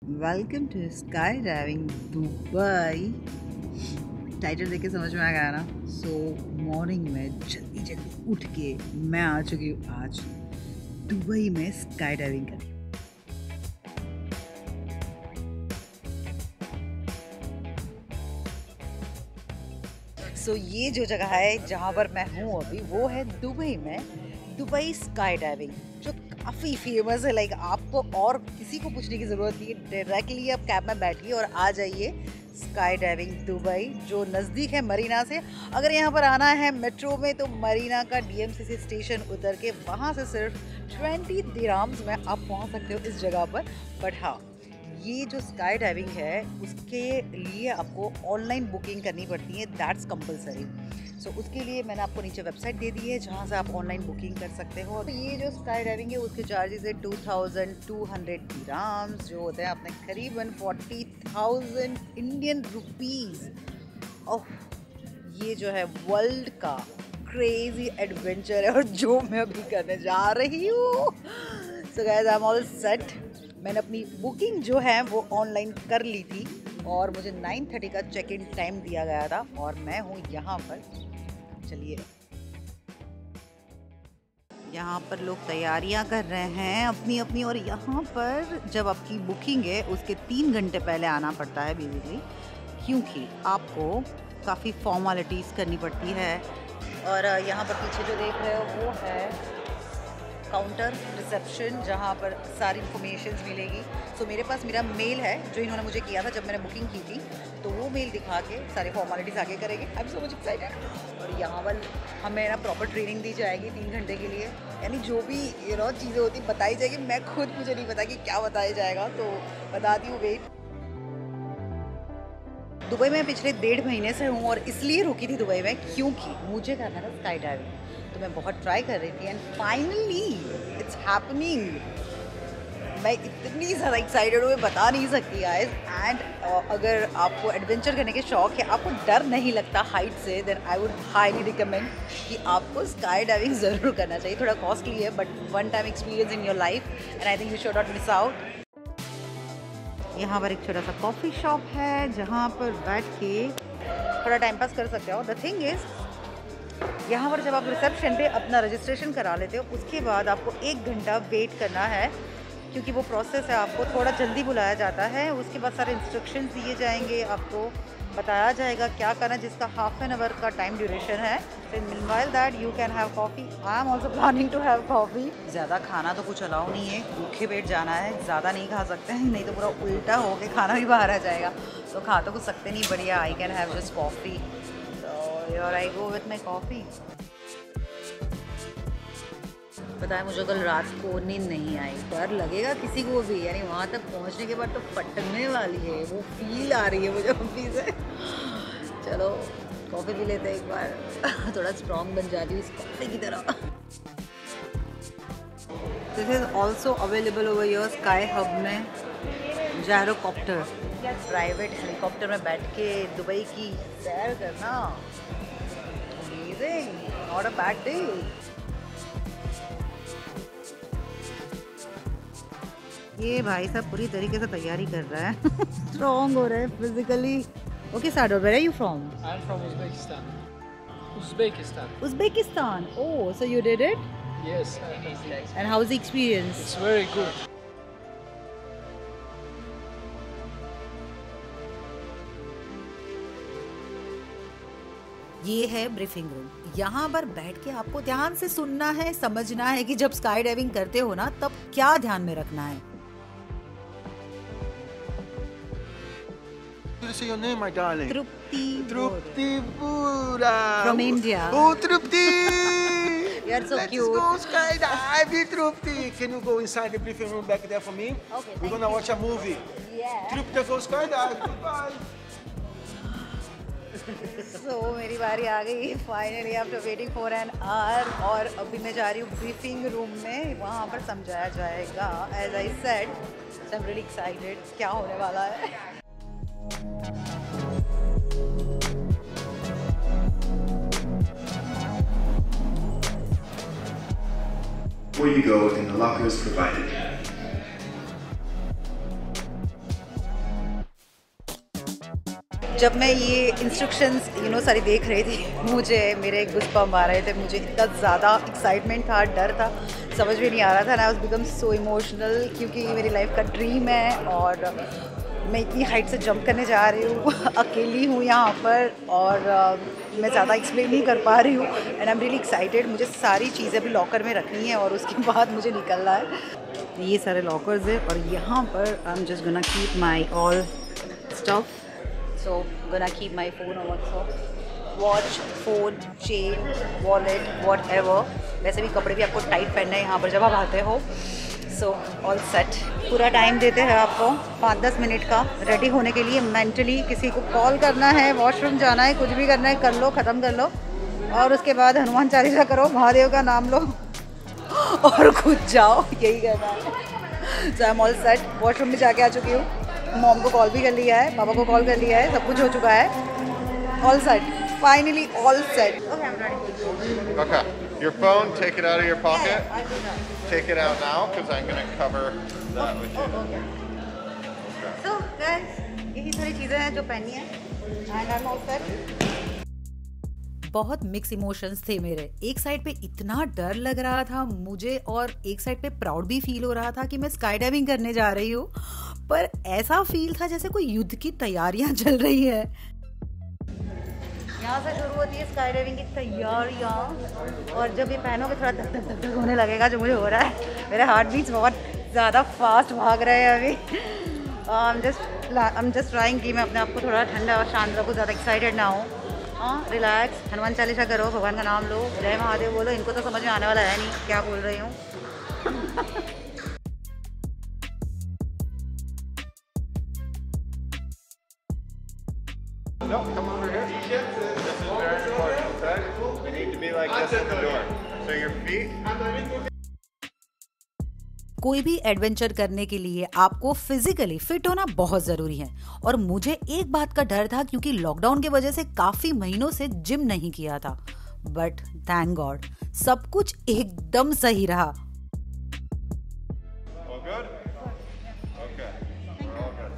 Welcome to skydiving Dubai. Title देख के समझ में आ गया ना। सो मॉर्निंग में जल्दी जल्दी उठ के मैं आ चुकी हूँ आज दुबई में स्काई डाइविंग करने। सो ये जो जगह है जहाँ पर मैं हूँ अभी वो है दुबई में दुबई स्काई डाइविंग, जो काफ़ी फेमस है। लाइक आपको और किसी को पूछने की ज़रूरत नहीं है, डायरेक्टली आप कैब में बैठिए और आ जाइए स्काई डाइविंग दुबई, जो नज़दीक है मरीना से। अगर यहाँ पर आना है मेट्रो में तो मरीना का DMCC स्टेशन उतर के वहाँ से सिर्फ 20 दिरहम्स में आप पहुँच सकते हो इस जगह पर। बट हाँ, ये जो स्काई डाइविंग है उसके लिए आपको ऑनलाइन बुकिंग करनी पड़ती है, दैट्स कंपलसरी। सो उसके लिए मैंने आपको नीचे वेबसाइट दे दी है जहाँ से आप ऑनलाइन बुकिंग कर सकते हो। तो ये जो स्काई डाइविंग है उसके चार्जेस है 2200 दिरहम्स, जो होते हैं अपने करीबन 40,000 इंडियन रुपीज़। ओह, ये जो है वर्ल्ड का क्रेजी एडवेंचर है और जो मैं अभी करने जा रही हूँ। So guys, I am all set. मैंने अपनी बुकिंग जो है वो ऑनलाइन कर ली थी और मुझे 9:30 का चेक इन टाइम दिया गया था और मैं हूँ यहाँ पर। चलिए, यहाँ पर लोग तैयारियाँ कर रहे हैं अपनी अपनी। और यहाँ पर जब आपकी बुकिंग है उसके 3 घंटे पहले आना पड़ता है बेसिकली, क्योंकि आपको काफ़ी फॉर्मेलिटीज़ करनी पड़ती है। और यहाँ पर पीछे जो देख रहे हो वो है काउंटर रिसेप्शन, जहाँ पर सारी इन्फॉर्मेशन मिलेगी। सो मेरे पास मेरा मेल है जो इन्होंने मुझे किया था जब मैंने बुकिंग की थी, तो वो मेल दिखा के सारे फॉर्मेलिटीज़ आगे करेंगे। I am so much excited. और यहाँ पर हमें ना प्रॉपर ट्रेनिंग दी जाएगी 3 घंटे के लिए, यानी जो भी चीज़ें होती बताई जाएगी। मैं खुद मुझे नहीं पता कि क्या बताया जाएगा, तो बताती हूँ, वेट। दुबई में पिछले 1.5 महीने से हूँ और इसलिए रुकी थी दुबई में क्योंकि मुझे करना था स्काई डाइविंग। तो मैं बहुत ट्राई कर रही थी एंड फाइनली इट्स हैपनिंग। मैं इतनी ज़्यादा एक्साइटेड हूँ, मैं बता नहीं सकती गाइस। एंड अगर आपको एडवेंचर करने के शौक है, आपको डर नहीं लगता हाइट से, then I would highly recommend कि आपको स्काई डाइविंग ज़रूर करना चाहिए। थोड़ा कॉस्टली है but one time experience in your life and I think you should not miss out. यहाँ पर एक छोटा सा कॉफ़ी शॉप है जहाँ पर बैठ के थोड़ा टाइम पास कर सकते हो। द थिंग इज़, यहाँ पर जब आप रिसेप्शन पे अपना रजिस्ट्रेशन करा लेते हो उसके बाद आपको 1 घंटा वेट करना है, क्योंकि वो प्रोसेस है। आपको थोड़ा जल्दी बुलाया जाता है, उसके बाद सारे इंस्ट्रक्शंस दिए जाएंगे, आपको बताया जाएगा क्या करना है, जिसका ½ एन आवर का टाइम ड्यूरेशन है। Meanwhile that you can have coffee. I am also planning to have coffee. ज़्यादा खाना तो कुछ अलाउ नहीं है, भूखे पेट जाना है, ज़्यादा नहीं खा सकते हैं, नहीं तो पूरा उल्टा हो के खाना भी बाहर आ जाएगा। तो खा तो कुछ सकते नहीं, बढ़िया I can have just coffee. और आई गो विथ माई कॉफ़ी। पता है, मुझे कल रात को नींद नहीं आई। डर लगेगा किसी को भी, यानी वहाँ तक पहुँचने के बाद तो फटने वाली है, वो फील आ रही है मुझे अभी से। चलो कॉफ़ी पी लेते हैं एक बार, थोड़ा स्ट्रॉन्ग बन जाती हूँ इस कॉफ़ी की तरह। This is also available over your sky hub में जायरोकॉप्टर, प्राइवेट हेलीकॉप्टर में बैठ के दुबई की सैर करना। Amazing, not a bad deal. ये भाई साहब पूरी तरीके से तैयारी कर रहा है, स्ट्रॉन्ग हो रहा है physically. Okay Sado, where are you from? I am from Uzbekistan. Uzbekistan. Oh, so you did it? Yes. And how was the experience? It's very good. ये है ब्रीफिंग रूम। यहाँ पर बैठ के आपको ध्यान से सुनना है, समझना है कि जब स्काई डाइविंग करते हो ना तब क्या ध्यान में रखना है। Say your name, my darling. Trupti. Trupti Pura. From India. Oh, Trupti! You are so Let's cute. go skydiving, Trupti. Can you go inside the briefing room back there for me? Okay, We're gonna watch a movie. Yeah. Trupti, go skydiving. Bye. So, मेरी बारी आ गई finally after waiting for an hour, और अभी मैं जा रही हूँ briefing room में, वहाँ पर समझाया जाएगा। As I said, I am really excited क्या होने वाला है। Before you go, and the locker is provided. जब मैं ये इंस्ट्रक्शंस सारी देख रही थी, मुझे मेरे गुस्पम्प आ रहे थे, मुझे इतना ज़्यादा एक्साइटमेंट था, डर था, समझ में नहीं आ रहा था। ना I was become so emotional, क्योंकि ये मेरी लाइफ का ड्रीम है और मैं इतनी हाइट से जंप करने जा रही हूँ। अकेली हूँ यहाँ पर और मैं ज़्यादा एक्सप्लेन नहीं कर पा रही हूँ and I am really excited. मुझे सारी चीज़ें अभी लॉकर में रखनी है और उसके बाद मुझे निकलना है। ये सारे लॉकर्स है और यहाँ पर I am just gonna keep my all stuff. So gonna keep my phone also, watch, phone, chain, wallet, whatever. वैसे भी कपड़े भी आपको टाइट पहनना है यहाँ पर जब आप आते हो। So all set. पूरा टाइम देते हैं आपको 5-10 मिनट का रेडी होने के लिए। मेंटली किसी को कॉल करना है, वॉशरूम जाना है, कुछ भी करना है कर लो, ख़त्म कर लो और उसके बाद हनुमान चालीसा करो, महादेव का नाम लो और खुद जाओ, यही करना है। So I'm all set. Washroom में जाके आ चुकी हूँ, मॉम को कॉल भी कर लिया है, पापा को कॉल कर लिया है, सब कुछ हो चुका है। All set, finally all set. Okay, your phone, take it out of your pocket. Take it out now because I'm going to cover that with you. So guys, यही सारी चीज़ें हैं जो पहनी है and I'm all set. बहुत mix emotions थे मेरे। एक साइड पे इतना डर लग रहा था मुझे और एक साइड पे प्राउड भी फील हो रहा था कि मैं स्काई डाइविंग करने जा रही हूँ, पर ऐसा फील था जैसे कोई युद्ध की तैयारियां चल रही है। यहाँ से शुरू होती है स्काई डाइविंग की तैयारियां और जब ये पहनोगे थोड़ा धक धक धक धक होने लगेगा, जो मुझे हो रहा है। मेरे हार्ट बीट्स बहुत ज़्यादा फास्ट भाग रहे हैं अभी। आई एम जस्ट ट्राइंग कि मैं अपने आप को थोड़ा ठंडा और शांत रखूँ, ज़्यादा एक्साइटेड ना हो। हाँ, रिलैक्स, हनुमान चालीसा करो, भगवान का नाम लो, जय महादेव बोलो। इनको तो समझ में आने वाला है नहीं क्या बोल रही हूँ। No, come over here. This is very important, okay? We need to be like this at the door. So your feet. कोई भी एडवेंचर करने के लिए आपको फिजिकली फिट होना बहुत जरूरी है और मुझे एक बात का डर था, क्योंकि लॉकडाउन की वजह से काफी महीनों से जिम नहीं किया था। बट थैंक गॉड सब कुछ एकदम सही रहा। All good? Okay. We're all good.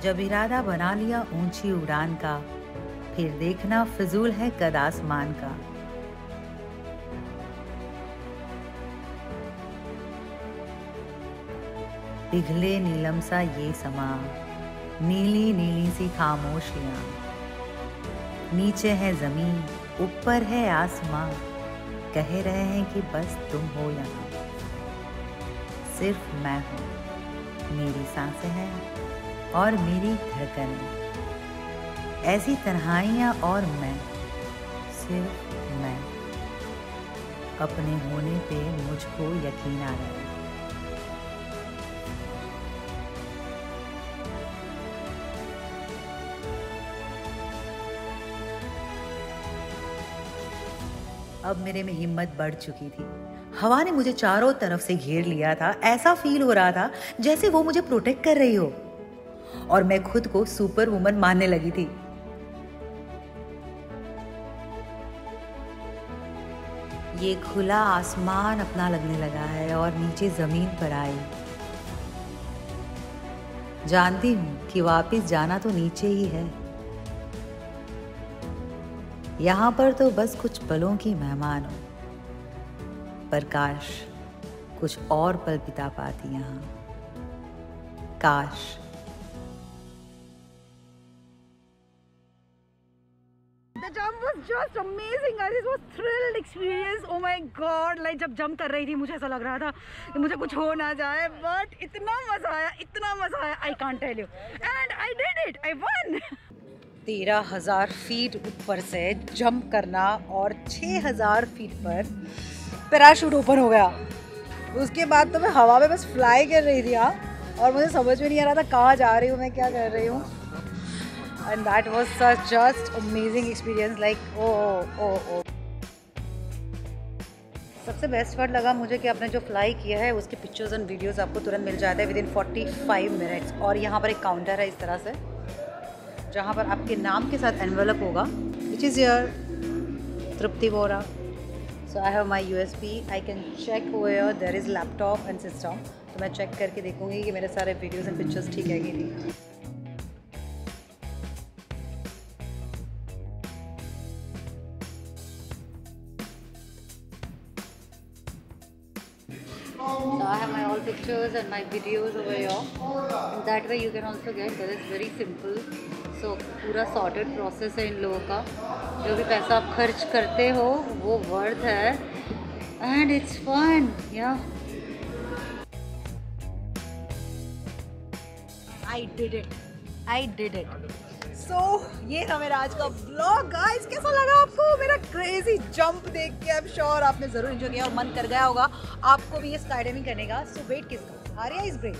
जब इरादा बना लिया ऊंची उड़ान का, फिर देखना फिजूल है कद आसमान का। पिघले नीलम सा ये समा, नीली नीली सी खामोशियां। नीचे है जमीन, ऊपर है आसमां, कह रहे हैं कि बस तुम हो यहाँ। सिर्फ मैं हूँ, मेरी सांसें हैं और मेरी धड़कनें, ऐसी तन्हाइयाँ और मैं, सिर्फ मैं। अपने होने पे मुझको यकीन आ रहा है। अब मेरे में हिम्मत बढ़ चुकी थी। हवा ने मुझे चारों तरफ से घेर लिया था। ऐसा फील हो रहा था जैसे वो मुझे प्रोटेक्ट कर रही हो और मैं खुद को सुपर वुमन मानने लगी थी। ये खुला आसमान अपना लगने लगा है और नीचे जमीन पर आई। जानती हूं कि वापस जाना तो नीचे ही है। यहाँ पर तो बस कुछ पलों की मेहमान हो, पर काश कुछ और पल बिता पाती यहाँ। काश। The jump was just amazing, guys. It was thrilled experience. Oh my God! Like जब जंप कर रही थी मुझे ऐसा लग रहा था कि मुझे कुछ हो ना जाए, but इतना मजा आया, इतना मजा आया, I can't tell you. And I did it. I won. 13,000 feet ऊपर से जंप करना और 6,000 फीट पर पैराशूट ओपन हो गया। उसके बाद तो मैं हवा में बस फ्लाई कर रही थी हाँ, और मुझे समझ में नहीं आ रहा था कहाँ जा रही हूँ मैं, क्या कर रही हूँ। And that was such just amazing experience like oh. सबसे बेस्ट पार्ट लगा मुझे कि आपने जो फ्लाई किया है उसके पिक्चर्स एंड वीडियोस आपको तुरंत मिल जाते हैं विद इन 45 मिनट्स। और यहाँ पर एक काउंटर है इस तरह से जहाँ पर आपके नाम के साथ एनवेलप होगा which is your Trupti Vora. So I have my USB, I can check where there is laptop and system. तो मैं चेक करके देखूँगी कि मेरे सारे वीडियोज़ एंड पिक्चर्स ठीक है कि नहीं। So I have my all pictures and my videos over here. And that way you can also get, that is very simple. So पूरा sorted process है इन लोगों का, जो भी पैसा आप खर्च करते हो वो worth है and it's fun, yeah. I did it. So ये था मेरा आज का ब्लॉग गाइस। कैसा लगा आपको मेरा क्रेजी जंप देख के? आई एम श्योर आपने ज़रूर एंजॉय किया और मन कर गया होगा आपको भी ये स्काई डाइविंग करने का। सो वेट किसका? Arya is brave,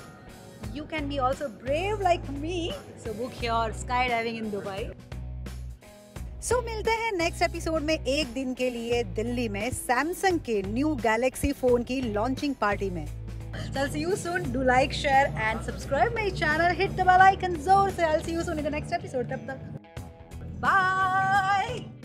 you can be also brave like me. So book your sky diving in Dubai. So मिलते हैं नेक्स्ट एपिसोड में एक दिन के लिए दिल्ली में सैमसंग के न्यू गैलेक्सी फोन की लॉन्चिंग पार्टी में। So I'll see you soon. Do like, share and subscribe my channel. Hit the bell icon. So I'll see you soon in the next episode. Tab tak. Bye.